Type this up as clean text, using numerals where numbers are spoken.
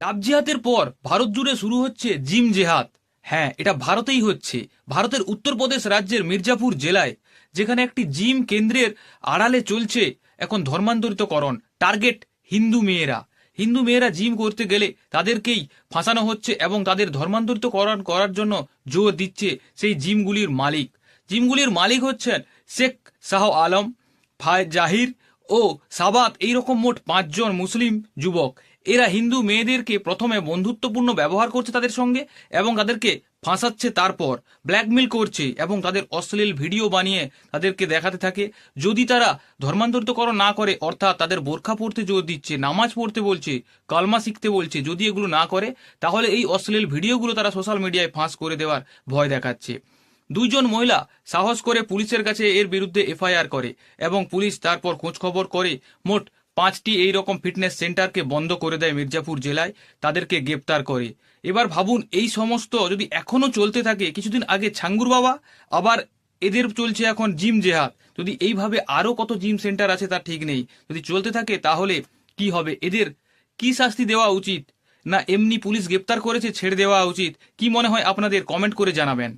লাভ জিহাদের পর ভারত জুড়ে শুরু হচ্ছে জিম জেহাদ। হ্যাঁ, এটা ভারতেই হচ্ছে। ভারতের উত্তরপ্রদেশ রাজ্যের মির্জাপুর জেলায়, যেখানে একটি জিম কেন্দ্রের আড়ালে চলছে এখন ধর্মান্তরিতকরণ। টার্গেট হিন্দু মেয়েরা। হিন্দু মেয়েরা জিম করতে গেলে তাদেরকেই ফাঁসানো হচ্ছে এবং তাদের ধর্মান্তরিতকরণ করার জন্য জোর দিচ্ছে সেই জিমগুলির মালিক। জিমগুলির মালিক হচ্ছেন শেখ শাহ আলম, জাহির ও সাবাত, এইরকম মোট 5 জন মুসলিম যুবক। এরা হিন্দু মেয়েদেরকে প্রথমে বন্ধুত্বপূর্ণ ব্যবহার করছে তাদের সঙ্গে এবং তাদেরকে ফাঁসাচ্ছে, তারপর ব্ল্যাকমেল করছে এবং তাদের অশ্লীল ভিডিও বানিয়ে তাদেরকে দেখাতে থাকে। যদি তারা ধর্মান্তরিতকরণ না করে, অর্থাৎ তাদের বোরখা পড়তে জোর দিচ্ছে, নামাজ পড়তে বলছে, কালমা শিখতে বলছে, যদি এগুলো না করে তাহলে এই অশ্লীল ভিডিওগুলো তারা সোশ্যাল মিডিয়ায় ফাঁস করে দেওয়ার ভয় দেখাচ্ছে। 2 জন মহিলা সাহস করে পুলিশের কাছে এর বিরুদ্ধে এফআইআর করে এবং পুলিশ তারপর খোঁজখবর করে মোট 5টি এইরকম ফিটনেস সেন্টারকে বন্ধ করে দেয় মির্জাপুর জেলায়, তাদেরকে গ্রেপ্তার করে। এবার ভাবুন, এই সমস্ত যদি এখনো চলতে থাকে, কিছুদিন আগে ছাঙ্গুর বাবা, আবার এদের চলছে এখন জিম জেহাদ। যদি এইভাবে আরো কত জিম সেন্টার আছে তার ঠিক নেই। যদি চলতে থাকে তাহলে কি হবে? এদের কি শাস্তি দেওয়া উচিত, না এমনি পুলিশ গ্রেপ্তার করেছে ছেড়ে দেওয়া উচিত? কি মনে হয় আপনাদের? কমেন্ট করে জানাবেন।